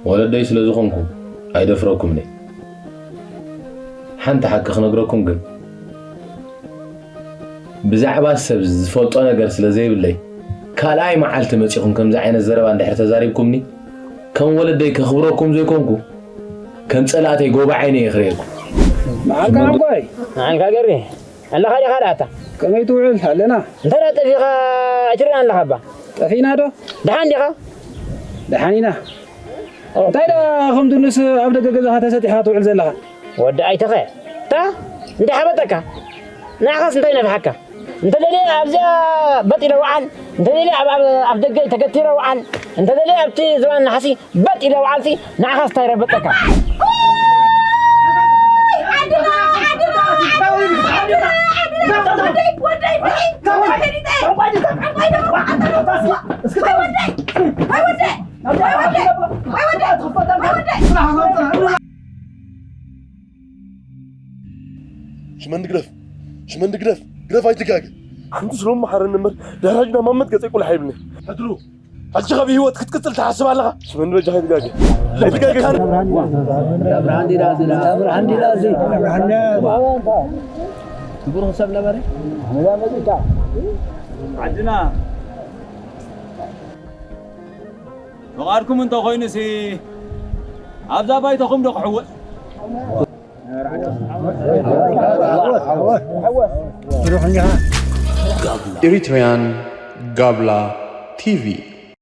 ولدي سلازخونكم أيدفركم ني حنت حق خنقركم جن بزعبة السبز فوت أنا جالس لزي بالله كلاي معلت متشيكم كم زعين الزربان عند حتى زاريبكمني كم ولدي كخبركم زيكمكم كم صلاتي جوب عيني يخريكم معك أنا باي معك أجري الله خير خلاته كم يتوعل حلنا ترى تفيق أجرنا الله خبا تفينا ده دحين دقة دحيننا تايدا خم تونس عبد الجزء هذا ستحات وعل زلها ودا أي تخيل تا أنت حبتك ناقص أنت هنا بحكة أنت اللي أبزا بطي لوعان أنت اللي عبد الجزء تكتير لوعان أنت اللي أبتي زمان نحسي بطي لوعان سي ناقص تاير بطك شمن قرف هاي دقاقة انت شلون محر النمر دراجنا مامد قصي كل حيبني ادرو الجغا بهوت كتقتل تحسب على شمن وجه هاي دقاقة كان عندي رازي تقول حساب لبري لا ما عندنا وقاركم انت خوينسي ابدا بايتكم دقحوا Eritrean Gabla TV